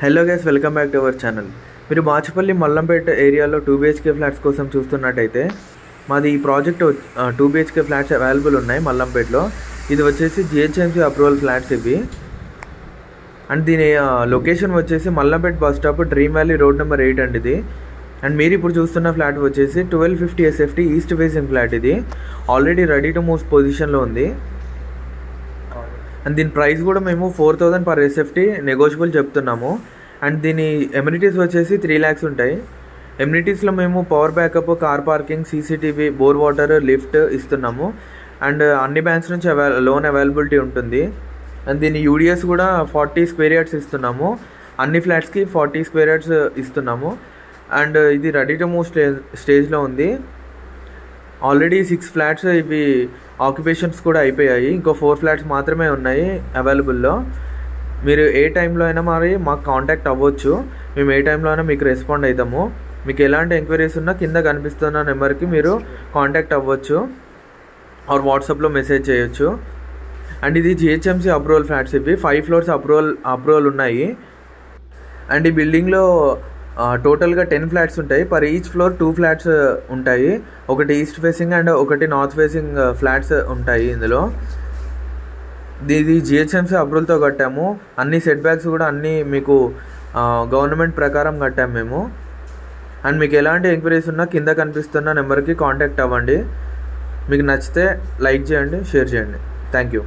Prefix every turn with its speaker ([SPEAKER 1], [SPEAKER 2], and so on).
[SPEAKER 1] Hello guys, welcome back to our channel. మీరు బాచుపల్లి మల్లంపేట ఏరియాలో 2 BHK flats కోసం చూస్తున్నట్టయితే మాది ఈ ప్రాజెక్ట్ 2 BHK ఫ్లాట్స్ అవైలబుల్ ఉన్నాయి మల్లంపేటలో. ఇది వచ్చేసి GHMC అప్రూవల్ ఫ్లాట్స్ ఇవి. అండ్ దీని లొకేషన్ వచ్చేసి Mallampet bus stop, dream valley road number 8 అండి ఇది. అండ్ మీరు ఇప్పుడు చూస్తున్న ఫ్లాట్ వచ్చేసి 1250 SFT ఈస్ట్ ఫేసింగ్ ఫ్లాట్. ఇది ఆల్రెడీ రెడీ టు మూవ్ పొజిషన్లో ఉంది. అండ్ దీని ప్రైస్ కూడా మేము 4000 per SFT నెగోషియబుల్ చెప్తున్నాము. అండ్ దీని ఎమ్యూనిటీస్ వచ్చేసి 3 lakhs ఉంటాయి. ఎమ్యూనిటీస్లో మేము power backup, car parking, CCTV, bore water, lift ఇస్తున్నాము. అండ్ అన్ని బ్యాంక్స్ నుంచి లోన్ అవైలబిలిటీ ఉంటుంది. అండ్ దీని UDS కూడా 40 square yards ఇస్తున్నాము. అన్ని ఫ్లాట్స్కి 40 square yards ఇస్తున్నాము. అండ్ ఇది రెడీ టు మూవ్ స్టేజ్లో ఉంది. ఆల్రెడీ 6 ఫ్లాట్స్ ఇవి ఆక్యుపేషన్స్ కూడా అయిపోయాయి. ఇంకో 4 ఫ్లాట్స్ మాత్రమే ఉన్నాయి అవైలబుల్లో. మీరు ఏ టైంలో అయినా మాకు కాంటాక్ట్ అవ్వచ్చు. మేము ఏ టైంలో అయినా మీకు రెస్పాండ్ అవుతాము. మీకు ఎలాంటి ఎంక్వైరీస్ ఉన్నా కింద కనిపిస్తున్న నెంబర్కి మీరు కాంటాక్ట్ అవ్వచ్చు ఆర్ వాట్సాప్లో మెసేజ్ చేయొచ్చు. అండ్ ఇది GHMC అప్రూవల్ ఫ్లాట్స్ ఇవి. 5 floors అప్రూవల్ ఉన్నాయి. అండ్ ఈ బిల్డింగ్లో టోటల్గా 10 ఫ్లాట్స్ ఉంటాయి. పర్ ఈచ్ ఫ్లోర్ 2 ఫ్లాట్స్ ఉంటాయి. ఒకటి ఈస్ట్ ఫేసింగ్ అండ్ ఒకటి నార్త్ ఫేసింగ్ ఫ్లాట్స్ ఉంటాయి ఇందులో. ఇది GHMC అప్రూవల్తో కట్టాము. అన్ని సెట్ బ్యాక్స్ కూడా అన్నీ మీకు గవర్నమెంట్ ప్రకారం కట్టాము మేము. అండ్ మీకు ఎలాంటి ఎంక్వైరీస్ ఉన్నా కింద కనిపిస్తున్న నెంబర్కి కాంటాక్ట్ అవ్వండి. మీకు నచ్చితే లైక్ చేయండి, షేర్ చేయండి. Thank you.